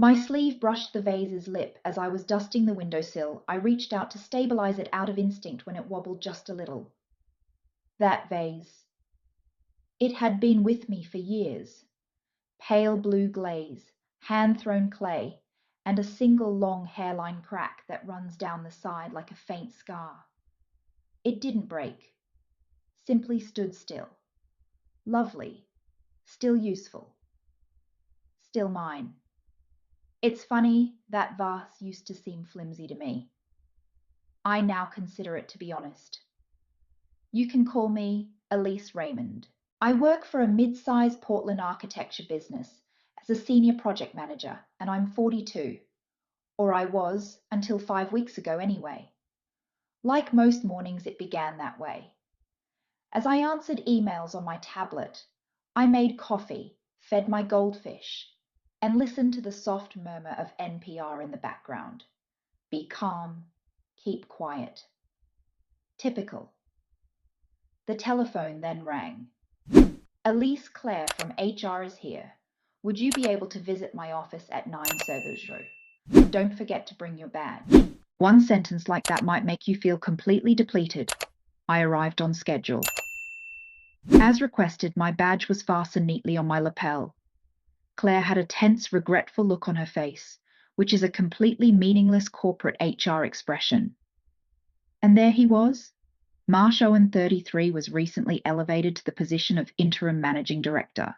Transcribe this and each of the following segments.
My sleeve brushed the vase's lip as I was dusting the windowsill. I reached out to stabilize it out of instinct when it wobbled just a little. That vase. It had been with me for years. Pale blue glaze, hand-thrown clay, and a single long hairline crack that runs down the side like a faint scar. It didn't break, simply stood still. Lovely, still useful, still mine. It's funny, that vase used to seem flimsy to me. I now consider it to be honest. You can call me Elise Raymond. I work for a mid-sized Portland architecture business as a senior project manager, and I'm 42. Or I was, until 5 weeks ago anyway. Like most mornings, it began that way. As I answered emails on my tablet, I made coffee, fed my goldfish, and listened to the soft murmur of NPR in the background. Be calm, keep quiet. Typical. The telephone then rang. Elise Claire from HR is here. Would you be able to visit my office at 9 Service Row? Don't forget to bring your badge. One sentence like that might make you feel completely depleted. I arrived on schedule. As requested, my badge was fastened neatly on my lapel. Claire had a tense, regretful look on her face, which is a completely meaningless corporate HR expression. And there he was. Marsh Owen, 33, was recently elevated to the position of interim managing director,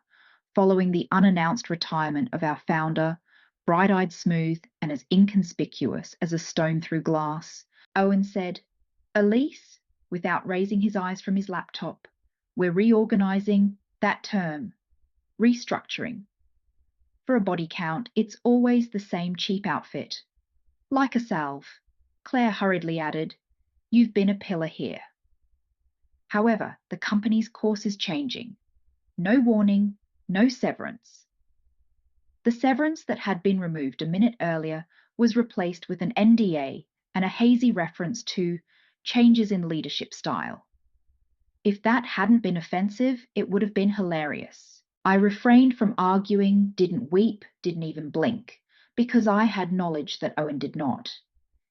following the unannounced retirement of our founder, bright-eyed, smooth, and as inconspicuous as a stone through glass. Owen said, "Elise," without raising his eyes from his laptop, "we're reorganizing that term. Restructuring. For a body count, it's always the same cheap outfit. Like a salve." Claire hurriedly added, "You've been a pillar here." However, the company's course is changing. No warning, no severance. The severance that had been removed a minute earlier was replaced with an NDA and a hazy reference to changes in leadership style. If that hadn't been offensive, it would have been hilarious. I refrained from arguing, didn't weep, didn't even blink, because I had knowledge that Owen did not.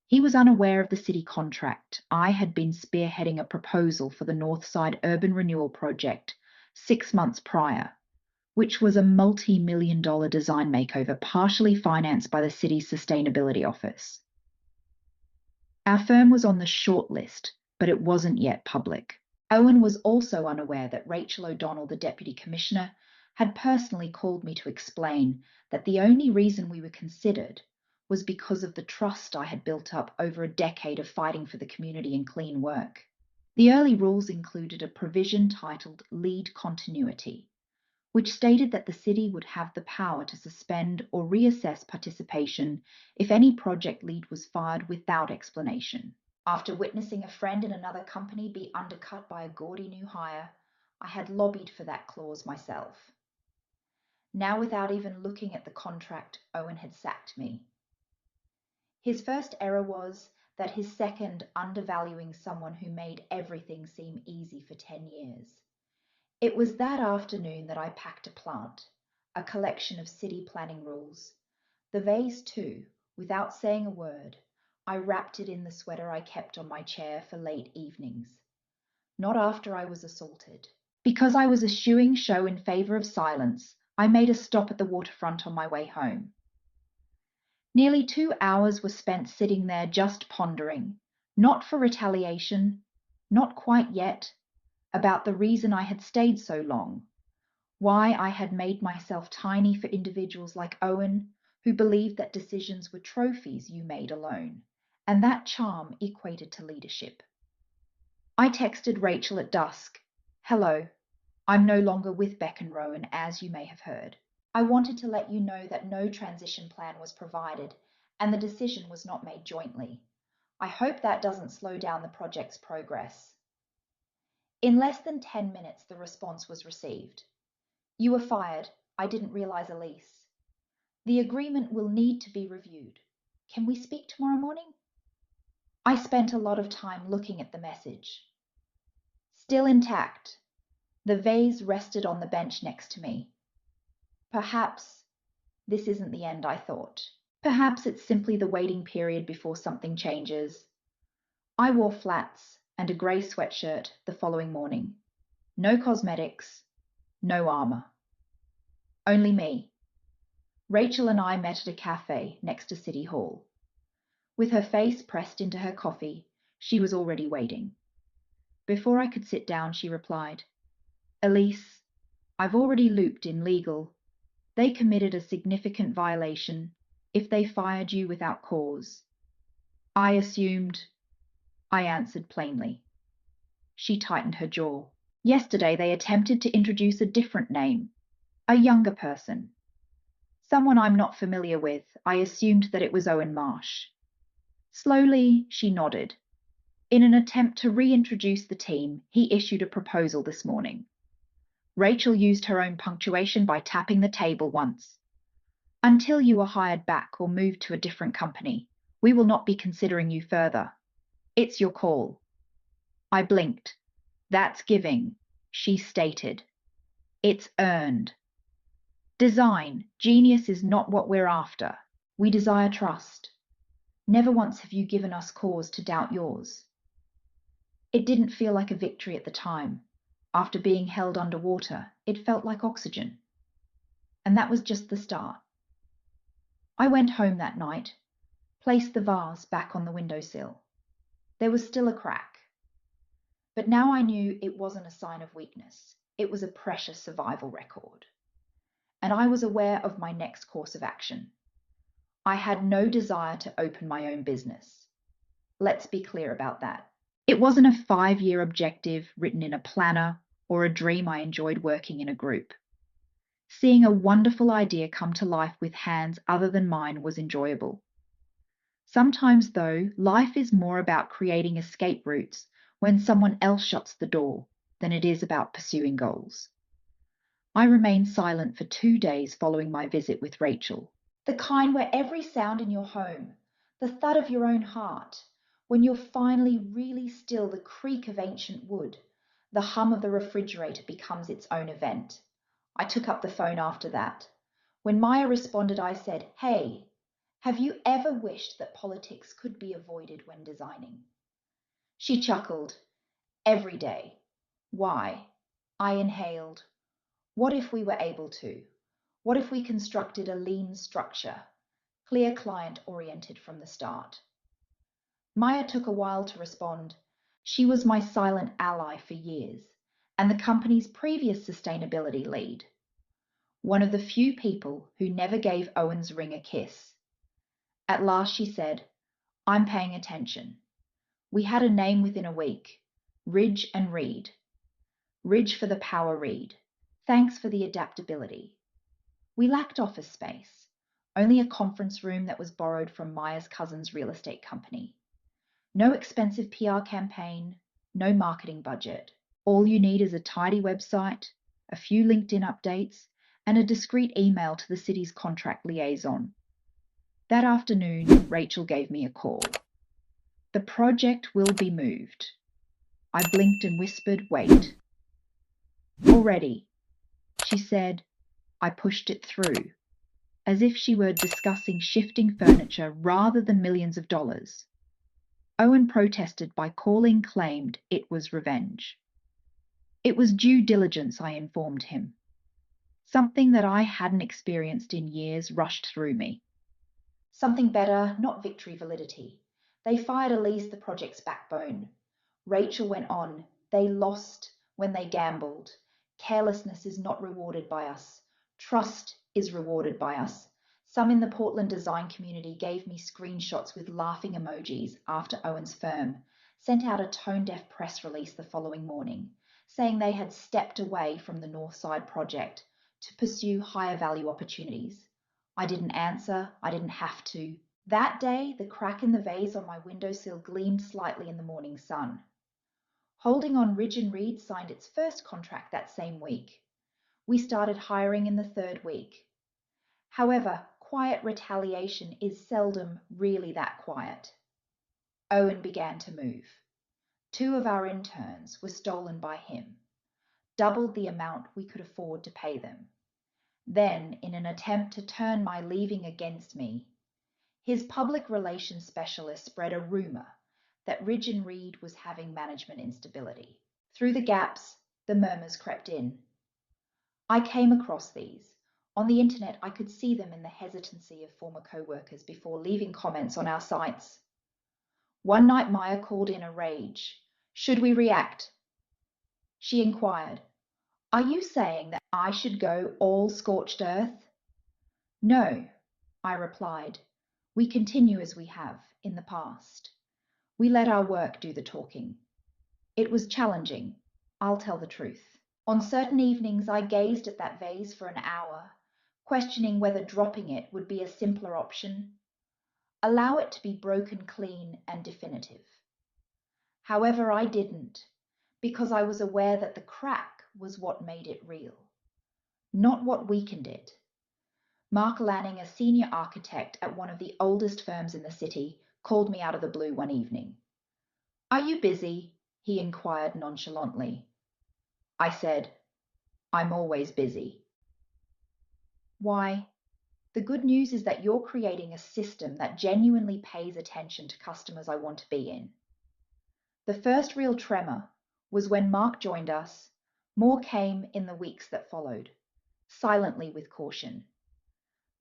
He was unaware of the city contract. I had been spearheading a proposal for the Northside Urban Renewal Project 6 months prior, which was a multi-million-dollar design makeover partially financed by the city's sustainability office. Our firm was on the short list, but it wasn't yet public. Owen was also unaware that Rachel O'Donnell, the Deputy Commissioner, had personally called me to explain that the only reason we were considered was because of the trust I had built up over a decade of fighting for the community and clean work. The early rules included a provision titled Lead Continuity, which stated that the city would have the power to suspend or reassess participation if any project lead was fired without explanation. After witnessing a friend in another company be undercut by a gaudy new hire, I had lobbied for that clause myself. Now, without even looking at the contract, Owen had sacked me. His first error was that his second undervaluing someone who made everything seem easy for 10 years. It was that afternoon that I packed a plant, a collection of city planning rules. The vase too, without saying a word, I wrapped it in the sweater I kept on my chair for late evenings. Not after I was assaulted. Because I was eschewing show in favor of silence, I made a stop at the waterfront on my way home. Nearly 2 hours were spent sitting there just pondering, not for retaliation, not quite yet, about the reason I had stayed so long, why I had made myself tiny for individuals like Owen, who believed that decisions were trophies you made alone, and that charm equated to leadership. I texted Rachel at dusk, "Hello, I'm no longer with Beck and Rowan, as you may have heard. I wanted to let you know that no transition plan was provided and the decision was not made jointly. I hope that doesn't slow down the project's progress." In less than 10 minutes, the response was received. "You were fired. I didn't realize, Elise. The agreement will need to be reviewed. Can we speak tomorrow morning?" I spent a lot of time looking at the message. Still intact, the vase rested on the bench next to me. Perhaps This isn't the end, I thought. Perhaps it's simply the waiting period before something changes. I wore flats and a grey sweatshirt the following morning. No cosmetics, no armour. Only me. Rachel and I met at a cafe next to City Hall. With her face pressed into her coffee, she was already waiting. Before I could sit down, she replied, "Elise, I've already looped in legal. They committed a significant violation if they fired you without cause." I assumed, I answered plainly. She tightened her jaw. Yesterday they attempted to introduce a different name, a younger person. Someone I'm not familiar with. I assumed that it was Owen Marsh. Slowly, she nodded. In an attempt to reintroduce the team, he issued a proposal this morning. Rachel used her own punctuation by tapping the table once. "Until you are hired back or moved to a different company, we will not be considering you further. It's your call." I blinked. "That's giving," she stated. "It's earned. Design, genius is not what we're after. We desire trust. Never once have you given us cause to doubt yours." It didn't feel like a victory at the time. After being held underwater, it felt like oxygen. And that was just the start. I went home that night, placed the vase back on the windowsill. There was still a crack. But now I knew it wasn't a sign of weakness. It was a precious survival record. And I was aware of my next course of action. I had no desire to open my own business. Let's be clear about that. It wasn't a 5-year objective written in a planner or a dream I enjoyed working in a group. Seeing a wonderful idea come to life with hands other than mine was enjoyable. Sometimes, though, life is more about creating escape routes when someone else shuts the door than it is about pursuing goals. I remained silent for 2 days following my visit with Rachel. The kind where every sound in your home, the thud of your own heart, when you're finally really still, the creak of ancient wood, the hum of the refrigerator becomes its own event. I took up the phone after that. When Maya responded, I said, "Hey, have you ever wished that politics could be avoided when designing?" She chuckled. "Every day." "Why?" I inhaled. "What if we were able to? What if we constructed a lean structure, clear client-oriented from the start?" Maya took a while to respond. She was my silent ally for years, and the company's previous sustainability lead. One of the few people who never gave Owen's ring a kiss. At last she said, "I'm paying attention." We had a name within a week. Ridge and Reed. Ridge for the power read. Thanks for the adaptability. We lacked office space, only a conference room that was borrowed from Maya's cousin's real estate company. No expensive PR campaign, no marketing budget. All you need is a tidy website, a few LinkedIn updates, and a discreet email to the city's contract liaison. That afternoon, Rachel gave me a call. "The project will be moved." I blinked and whispered, "Wait." "Already," she said. I pushed it through, as if she were discussing shifting furniture rather than millions of dollars. Owen protested by claimed it was revenge. It was due diligence, I informed him. Something that I hadn't experienced in years rushed through me. Something better, not victory validity. They fired Elise, the project's backbone. Rachel went on. They lost when they gambled. Carelessness is not rewarded by us. Trust is rewarded by us. Some in the Portland design community gave me screenshots with laughing emojis after Owen's firm sent out a tone-deaf press release the following morning, saying they had stepped away from the Northside project to pursue higher value opportunities. I didn't answer. I didn't have to. That day, the crack in the vase on my windowsill gleamed slightly in the morning sun. Holding On Ridge and Reed signed its first contract that same week. We started hiring in the 3rd week. However, quiet retaliation is seldom really that quiet. Owen began to move. 2 of our interns were stolen by him, doubled the amount we could afford to pay them. Then, in an attempt to turn my leaving against me, his public relations specialist spread a rumor that Ridge and Reed was having management instability. Through the gaps, the murmurs crept in. I came across these. On the internet, I could see them in the hesitancy of former co-workers before leaving comments on our sites. One night, Maya called in a rage. Should we react? She inquired, are you saying that I should go all scorched earth? No, I replied. We continue as we have in the past. We let our work do the talking. It was challenging, I'll tell the truth. On certain evenings, I gazed at that vase for an hour, questioning whether dropping it would be a simpler option. Allow it to be broken clean and definitive. However, I didn't, because I was aware that the crack was what made it real, not what weakened it. Mark Lanning, a senior architect at one of the oldest firms in the city, called me out of the blue one evening. Are you busy? He inquired nonchalantly. I said, I'm always busy. Why? The good news is that you're creating a system that genuinely pays attention to customers I want to be in. The first real tremor was when Mark joined us. More came in the weeks that followed, silently with caution.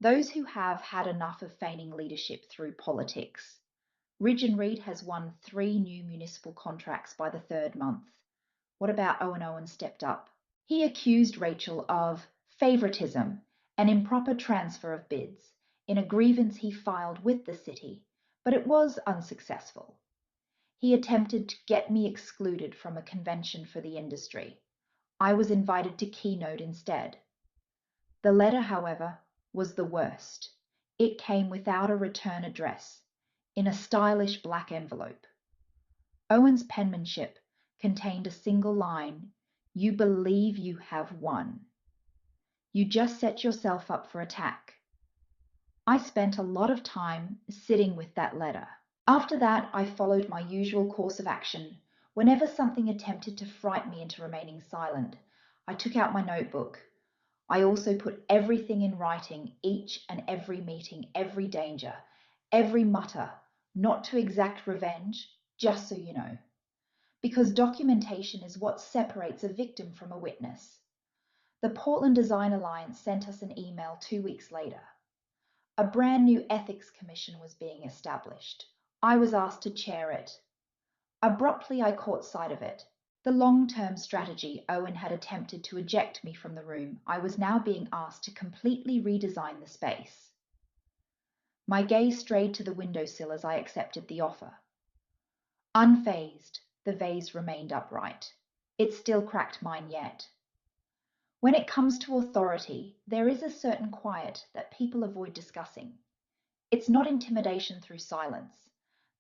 Those who have had enough of feigning leadership through politics. Ridge and Reed has won 3 new municipal contracts by the 3rd month. What about Owen Owen stepped up? He accused Rachel of favoritism and improper transfer of bids in a grievance he filed with the city, but it was unsuccessful. He attempted to get me excluded from a convention for the industry. I was invited to keynote instead. The letter, however, was the worst. It came without a return address, in a stylish black envelope. Owen's penmanship contained a single line, you believe you have won. You just set yourself up for attack. I spent a lot of time sitting with that letter. After that, I followed my usual course of action. Whenever something attempted to frighten me into remaining silent, I took out my notebook. I also put everything in writing, each and every meeting, every danger, every mutter, not to exact revenge, just so you know. Because documentation is what separates a victim from a witness. The Portland Design Alliance sent us an email 2 weeks later. A brand new ethics commission was being established. I was asked to chair it. Abruptly, I caught sight of it. The long-term strategy Owen had attempted to eject me from the room, I was now being asked to completely redesign the space. My gaze strayed to the windowsill as I accepted the offer. Unfazed, the vase remained upright. It still cracked mine yet. When it comes to authority, there is a certain quiet that people avoid discussing. It's not intimidation through silence,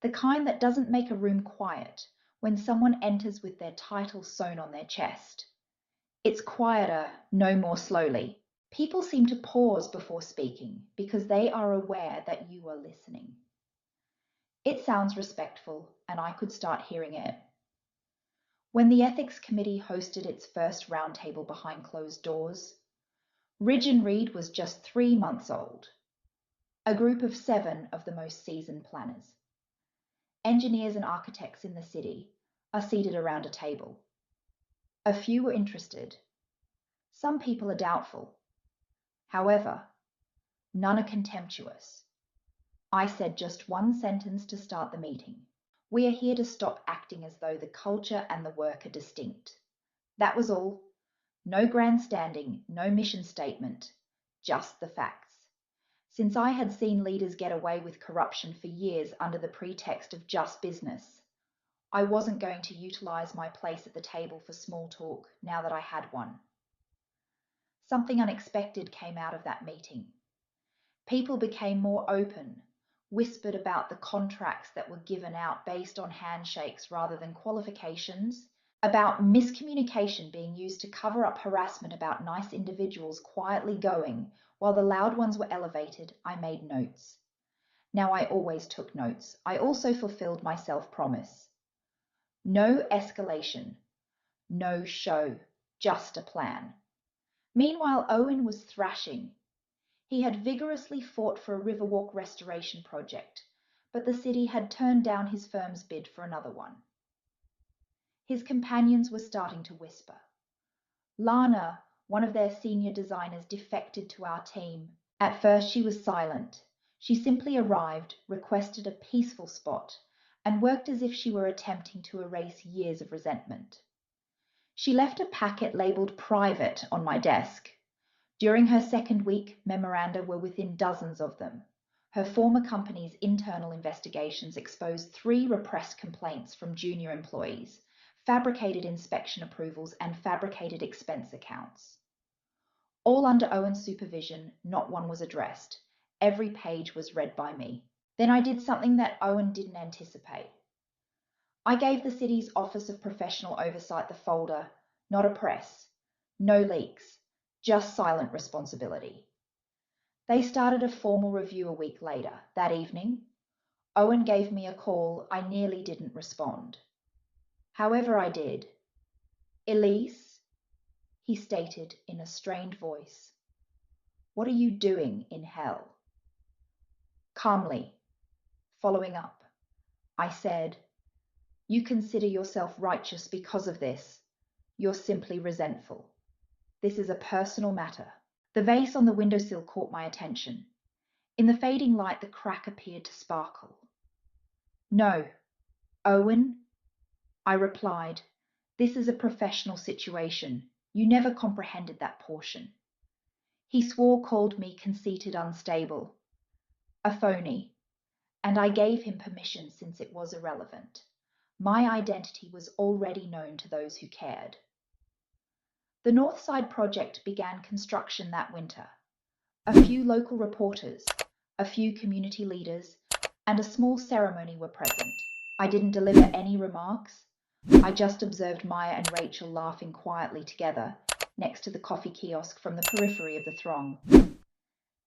the kind that doesn't make a room quiet when someone enters with their title sewn on their chest. It's quieter, no more slowly. People seem to pause before speaking because they are aware that you are listening. It sounds respectful, and I could start hearing it. When the ethics committee hosted its first roundtable behind closed doors, Ridge and Reed was just 3 months old. A group of 7 of the most seasoned planners. Engineers and architects in the city are seated around a table. A few were interested. Some people are doubtful. However, none are contemptuous. I said just one sentence to start the meeting. We are here to stop acting as though the culture and the work are distinct. That was all. No grandstanding, no mission statement, just the facts. Since I had seen leaders get away with corruption for years under the pretext of just business, I wasn't going to utilize my place at the table for small talk now that I had one. Something unexpected came out of that meeting. People became more open, whispered about the contracts that were given out based on handshakes rather than qualifications, about miscommunication being used to cover up harassment about nice individuals quietly going while the loud ones were elevated. I made notes. Now I always took notes. I also fulfilled my self-promise. No escalation, no show, just a plan. Meanwhile, Owen was thrashing. He had vigorously fought for a Riverwalk restoration project, but the city had turned down his firm's bid for another one. His companions were starting to whisper. Lana, one of their senior designers, defected to our team. At first she was silent. She simply arrived, requested a peaceful spot, and worked as if she were attempting to erase years of resentment. She left a packet labeled private on my desk. During her second week, memoranda were within dozens of them. Her former company's internal investigations exposed 3 repressed complaints from junior employees, fabricated inspection approvals, and fabricated expense accounts. All under Owen's supervision, not one was addressed. Every page was read by me. Then I did something that Owen didn't anticipate. I gave the city's Office of Professional Oversight the folder, not a press, no leaks, just silent responsibility. They started a formal review a week later. That evening, Owen gave me a call. I nearly didn't respond. However, I did. "Elise," he stated in a strained voice, "what are you doing in hell?" Calmly, following up, I said, "You consider yourself righteous because of this. You're simply resentful. This is a personal matter." The vase on the windowsill caught my attention. In the fading light, the crack appeared to sparkle. "No, Owen," I replied, "this is a professional situation. You never comprehended that portion." He swore, called me conceited, unstable, a phony, and I gave him permission since it was irrelevant. My identity was already known to those who cared. The Northside project began construction that winter. A few local reporters, a few community leaders, and a small ceremony were present. I didn't deliver any remarks. I just observed Maya and Rachel laughing quietly together next to the coffee kiosk from the periphery of the throng.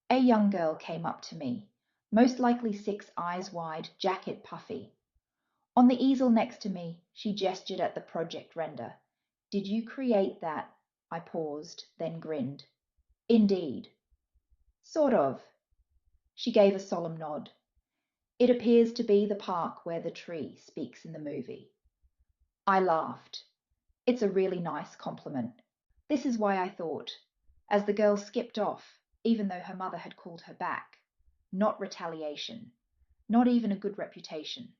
A young girl came up to me, most likely 6, eyes wide, jacket puffy. On the easel next to me, she gestured at the project render. "Did you create that?" I paused, then grinned. "Indeed." "Sort of." She gave a solemn nod. "It appears to be the park where the tree speaks in the movie." I laughed. It's a really nice compliment. This is why I thought, as the girl skipped off, even though her mother had called her back, not retaliation, not even a good reputation,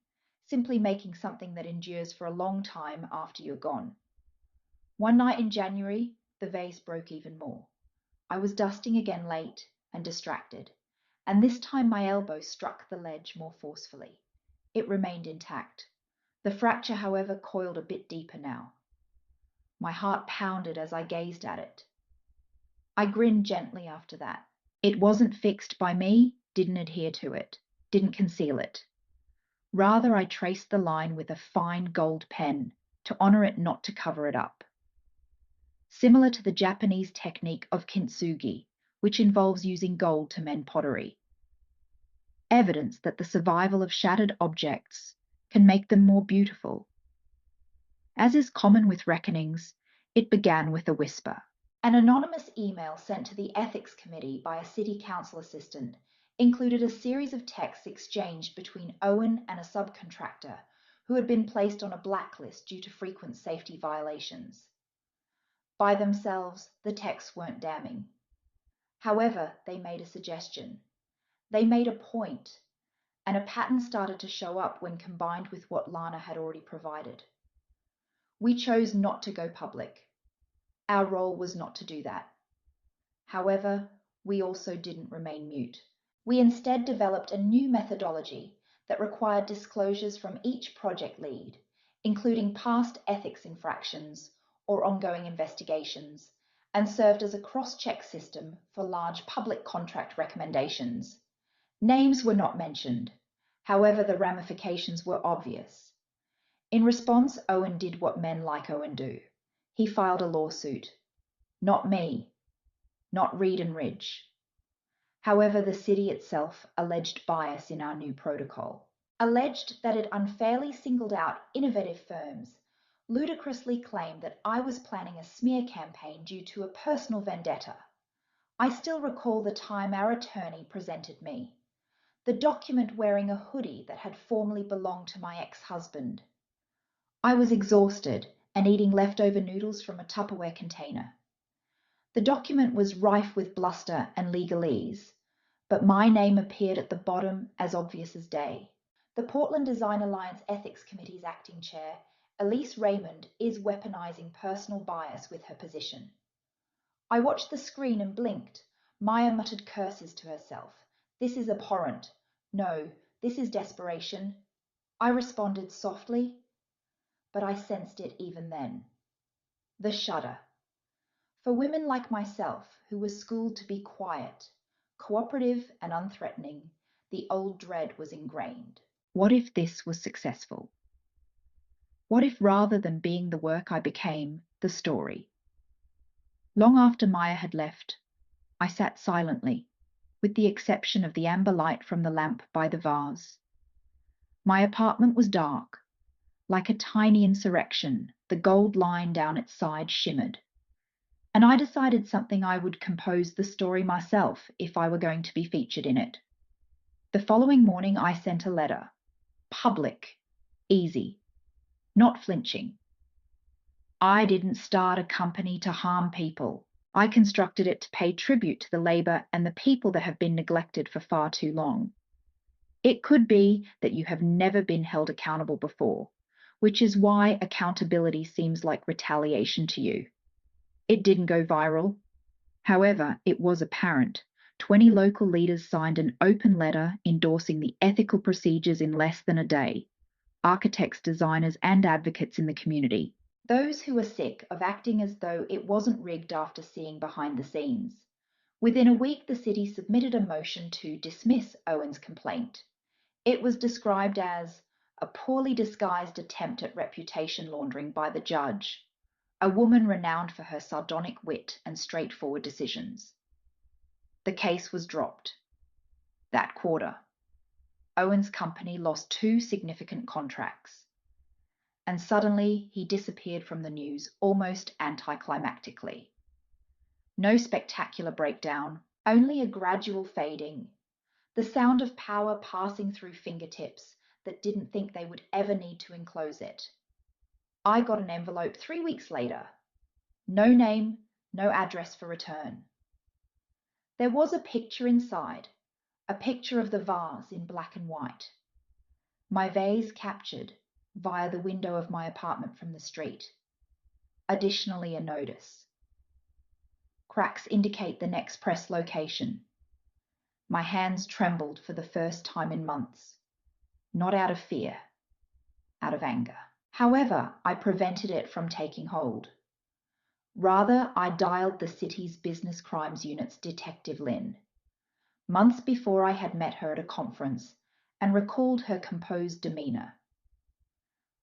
simply making something that endures for a long time after you're gone. One night in January, the vase broke even more. I was dusting again late and distracted, and this time my elbow struck the ledge more forcefully. It remained intact. The fracture, however, coiled a bit deeper now. My heart pounded as I gazed at it. I grinned gently after that. It wasn't fixed by me, didn't adhere to it, didn't conceal it. Rather, I traced the line with a fine gold pen to honor it, not to cover it up. Similar to the Japanese technique of kintsugi, which involves using gold to mend pottery. Evidence that the survival of shattered objects can make them more beautiful. As is common with reckonings, it began with a whisper. An anonymous email sent to the Ethics Committee by a City Council assistant included a series of texts exchanged between Owen and a subcontractor who had been placed on a blacklist due to frequent safety violations. By themselves, the texts weren't damning. However, they made a suggestion. They made a point, and a pattern started to show up when combined with what Lana had already provided. We chose not to go public. Our role was not to do that. However, we also didn't remain mute. We instead developed a new methodology that required disclosures from each project lead, including past ethics infractions or ongoing investigations, and served as a cross-check system for large public contract recommendations. Names were not mentioned. However, the ramifications were obvious. In response, Owen did what men like Owen do. He filed a lawsuit. Not me. Not Reed and Ridge. However, the city itself alleged bias in our new protocol. Alleged that it unfairly singled out innovative firms ludicrously claimed that I was planning a smear campaign due to a personal vendetta. I still recall the time our attorney presented me the document wearing a hoodie that had formerly belonged to my ex-husband. I was exhausted and eating leftover noodles from a Tupperware container. The document was rife with bluster and legalese, but my name appeared at the bottom as obvious as day. The Portland Design Alliance Ethics Committee's acting chair, Elise Raymond, is weaponizing personal bias with her position. I watched the screen and blinked. Maya muttered curses to herself. This is abhorrent. No, this is desperation. I responded softly, but I sensed it even then. The shudder. For women like myself, who were schooled to be quiet, cooperative and unthreatening, the old dread was ingrained. What if this was successful? What if rather than being the work I became, the story? Long after Maya had left, I sat silently, with the exception of the amber light from the lamp by the vase. My apartment was dark. Like a tiny insurrection, the gold line down its side shimmered. And I decided something I would compose the story myself if I were going to be featured in it. The following morning I sent a letter. Public. Easy. Not flinching. I didn't start a company to harm people. I constructed it to pay tribute to the labour and the people that have been neglected for far too long. It could be that you have never been held accountable before, which is why accountability seems like retaliation to you. It didn't go viral. However, it was apparent. 20 local leaders signed an open letter endorsing the ethical procedures in less than a day. Architects, designers, and advocates in the community. Those who were sick of acting as though it wasn't rigged after seeing behind the scenes. Within a week, the city submitted a motion to dismiss Owen's complaint. It was described as a poorly disguised attempt at reputation laundering by the judge, a woman renowned for her sardonic wit and straightforward decisions. The case was dropped. That quarter, Owen's company lost 2 significant contracts. And suddenly he disappeared from the news almost anticlimactically. No spectacular breakdown, only a gradual fading, the sound of power passing through fingertips that didn't think they would ever need to enclose it. I got an envelope 3 weeks later. No name, no address for return. There was a picture inside, a picture of the vase in black and white. My vase captured via the window of my apartment from the street. Additionally, a notice. Cracks indicate the next press location. My hands trembled for the first time in months, not out of fear, out of anger. However, I prevented it from taking hold. Rather, I dialed the city's business crimes unit's Detective Lynn, months before I had met her at a conference, and recalled her composed demeanour.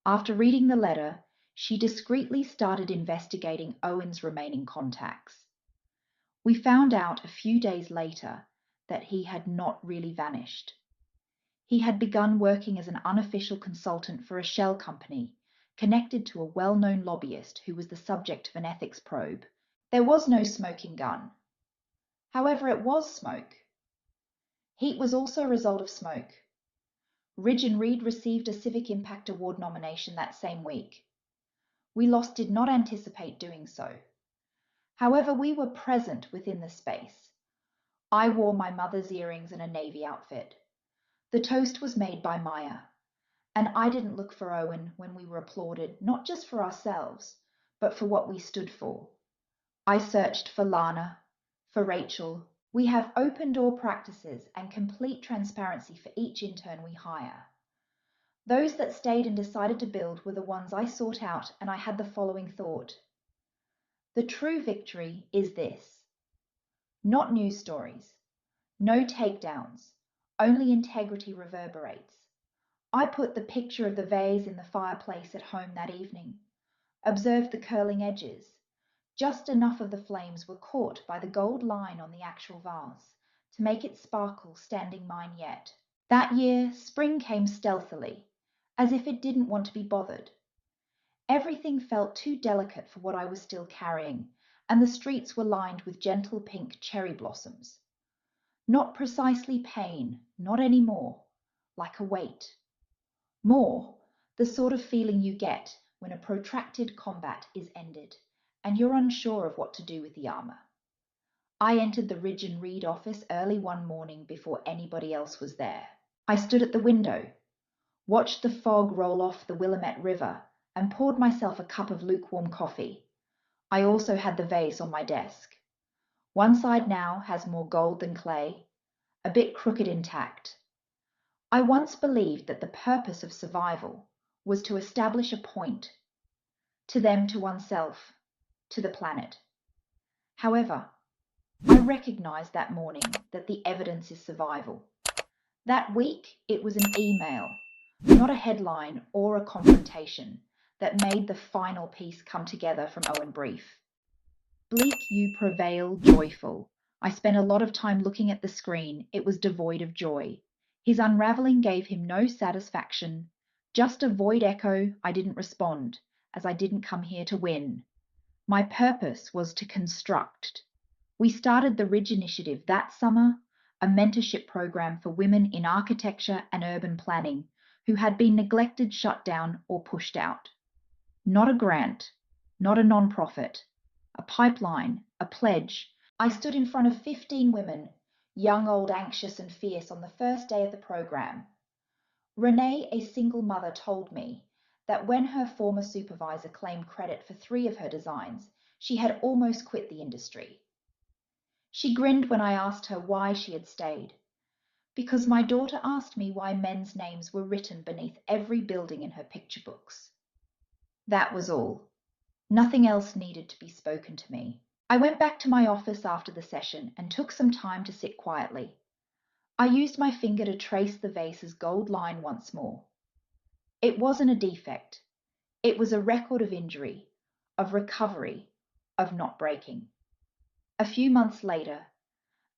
After reading the letter, she discreetly started investigating Owen's remaining contacts. We found out a few days later that he had not really vanished. He had begun working as an unofficial consultant for a shell company connected to a well-known lobbyist who was the subject of an ethics probe. There was no smoking gun. However, it was smoke. Heat was also a result of smoke. Ridge and Reed received a Civic Impact Award nomination that same week. We Lost did not anticipate doing so. However, we were present within the space. I wore my mother's earrings and a navy outfit. The toast was made by Maya, and I didn't look for Owen when we were applauded, not just for ourselves, but for what we stood for. I searched for Lana, for Rachel. We have open door practices and complete transparency for each intern we hire. Those that stayed and decided to build were the ones I sought out, and I had the following thought. The true victory is this. Not news stories, no takedowns, only integrity reverberates. I put the picture of the vase in the fireplace at home that evening, observed the curling edges. Just enough of the flames were caught by the gold line on the actual vase to make it sparkle, standing mine yet. That year, spring came stealthily, as if it didn't want to be bothered. Everything felt too delicate for what I was still carrying, and the streets were lined with gentle pink cherry blossoms. Not precisely pain, not any more, like a weight. More, the sort of feeling you get when a protracted combat is ended and you're unsure of what to do with the armor. I entered the Ridge and Reed office early one morning before anybody else was there. I stood at the window, watched the fog roll off the Willamette River, and poured myself a cup of lukewarm coffee. I also had the vase on my desk. One side now has more gold than clay, a bit crooked intact. I once believed that the purpose of survival was to establish a point, to them, to oneself, to the planet. However, I recognized that morning that the evidence is survival. That week, it was an email, not a headline or a confrontation, that made the final piece come together from Owen Brief. Bleak you prevail, joyful. I spent a lot of time looking at the screen. It was devoid of joy. His unraveling gave him no satisfaction. Just a void echo. I didn't respond, as I didn't come here to win. My purpose was to construct. We started the Ridge Initiative that summer, a mentorship program for women in architecture and urban planning who had been neglected, shut down, or pushed out. Not a grant, not a non-profit, a pipeline, a pledge. I stood in front of 15 women, young, old, anxious, and fierce, on the first day of the program. Renee, a single mother, told me that when her former supervisor claimed credit for 3 of her designs, she had almost quit the industry. She grinned when I asked her why she had stayed. Because my daughter asked me why men's names were written beneath every building in her picture books. That was all. Nothing else needed to be spoken to me. I went back to my office after the session and took some time to sit quietly. I used my finger to trace the vase's gold line once more. It wasn't a defect. It was a record of injury, of recovery, of not breaking. A few months later,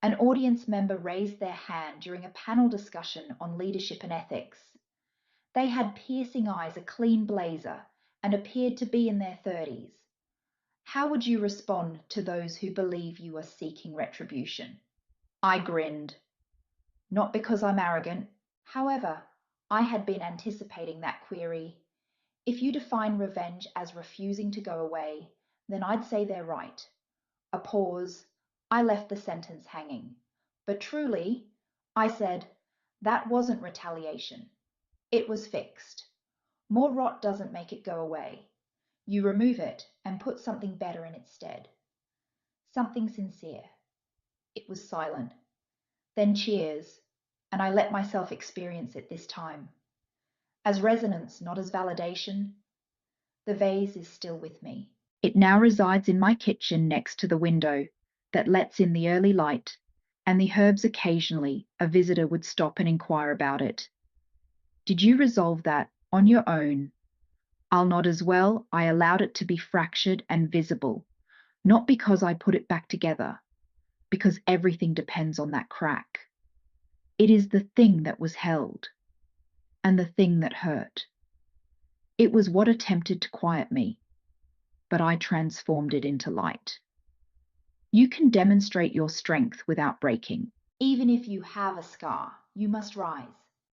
an audience member raised their hand during a panel discussion on leadership and ethics. They had piercing eyes, a clean blazer, and appeared to be in their 30s. How would you respond to those who believe you are seeking retribution? I grinned. Not because I'm arrogant. However, I had been anticipating that query. If you define revenge as refusing to go away, then I'd say they're right. A pause. I left the sentence hanging. But truly, I said, that wasn't retaliation. It was fixed. More rot doesn't make it go away. You remove it and put something better in its stead. Something sincere. It was silent. Then cheers, and I let myself experience it this time. As resonance, not as validation. The vase is still with me. It now resides in my kitchen next to the window that lets in the early light, and the herbs occasionally a visitor would stop and inquire about it. Did you resolve that on your own? I'll nod as well. I allowed it to be fractured and visible, not because I put it back together, because everything depends on that crack. It is the thing that was held, and the thing that hurt. It was what attempted to quiet me, but I transformed it into light. You can demonstrate your strength without breaking. Even if you have a scar, you must rise.